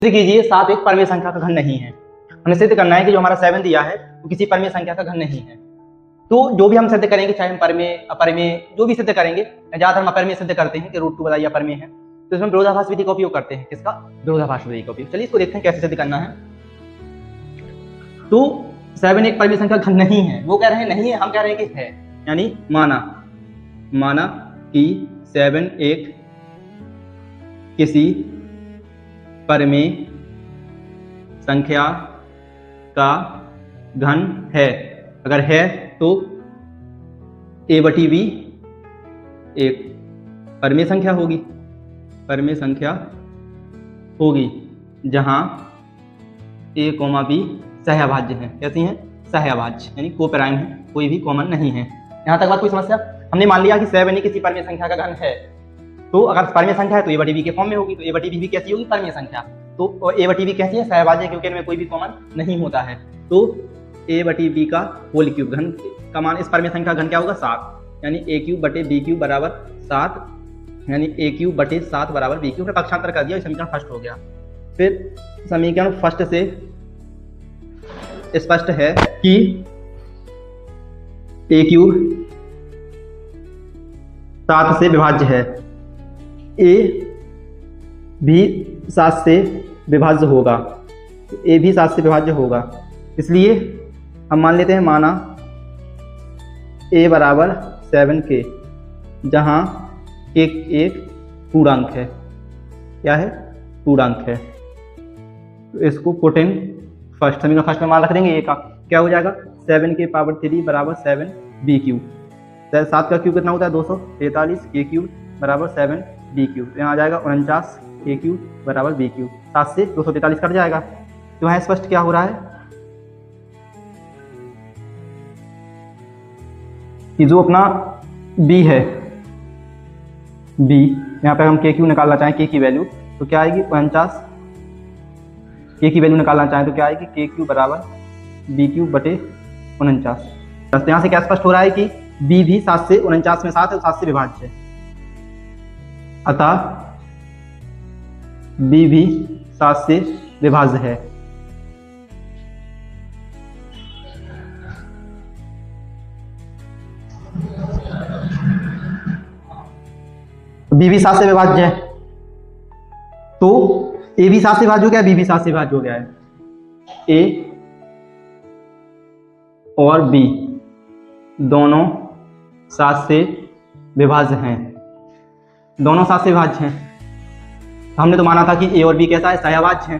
सिद्ध कीजिए 7 एक परमेय संख्या का घन नहीं है। हमें सिद्ध करना है कि जो हमारा 7 दिया है वो किसी परमेय संख्या का घन नहीं है। तो जो भी हम सिद्ध करेंगे, चाहे हम परमेय अपरमेय जो भी सिद्ध करेंगे, ज्यादातर हम अपरमेय सिद्ध करते हैं कि √2 बताइए अपरमेय है, तो इसमें विरोधाभास विधि का उपयोग करते हैं। किसका? विरोधाभास विधि का उपयोग। चलिए इसको देखते हैं कैसे सिद्ध करना है। तो 7 एक परमेय संख्या घन नहीं है, वो कह रहे हैं नहीं है, हम कह रहे हैं कि है। यानी माना कि 7 एक किसी परमेय संख्या का घन है। अगर है तो a/b एक परमेय संख्या होगी जहां a, b सहअभाज्य है। कैसी हैं? सहअभाज्य, यानी कोपराइम है, कोई भी कॉमन नहीं है। यहां तक बात कोई समस्या? हमने मान लिया कि 7 ही किसी परमेय संख्या का घन है, तो अगर परमेय संख्या है तो a/b के फॉर्म में होगी, तो a/b भी कैसी होगी? परमेय संख्या। तो a/b कैसी है? सहअभाज्य, क्योंकि इनमें कोई भी कॉमन नहीं होता है। तो a/b का होल क्यूब घन का मान इस परमेय संख्या घन क्या होगा? 7, यानी a³/b³ बराबर 7, यानी a³/7 बराबर b³ फिर पक्षांतर कर दिया, समीकरण फर्स्ट हो गया। फिर समीकरण फर्स्ट से स्पष्ट है कि a³ 7 से विभाज्य है, a भी 7 से विभाज्य होगा, a भी 7 से विभाज्य होगा। इसलिए हम मान लेते हैं, माना a बराबर 7 के, जहां एक पूर्णांक है। क्या है? पूर्णांक है। तो इसको पुट इन फर्स्ट, समीकरण फर्स्ट में मान रख देंगे a का। क्या हो जाएगा? 7 बराबर 7b³ 7 का क्यूब कितना होता है? 243, a³ बराबर 7b³। तो यहाँ आ जाएगा 49 a³ बराबर b³। 7 से 243 कट जाएगा। तो यहाँ स्पष्ट क्या हो रहा है कि जो अपना b है, b यहाँ पर हम k³ निकालना चाहें, k की वैल्यू तो क्या आएगी? 49। k की वैल्यू निकालना चाहें तो क्या आएगी? k³ बराबर b³/49। तो यहाँ से क्या स्पष्ट हो रहा है कि b भी 7 से 49 में 7 है, 7 से विभाज्य है। अतः b भी 7 से विभाज्य है। b भी 7 से विभाज्य है, तो a भी 7 से विभाज्य हो गया, b भी 7 से विभाज्य हो गया है। a और b दोनों 7 से विभाज्य हैं, दोनों 7 से विभाज्य हैं। हमने तो माना था कि a और b कैसा है? सहअभाज्य है।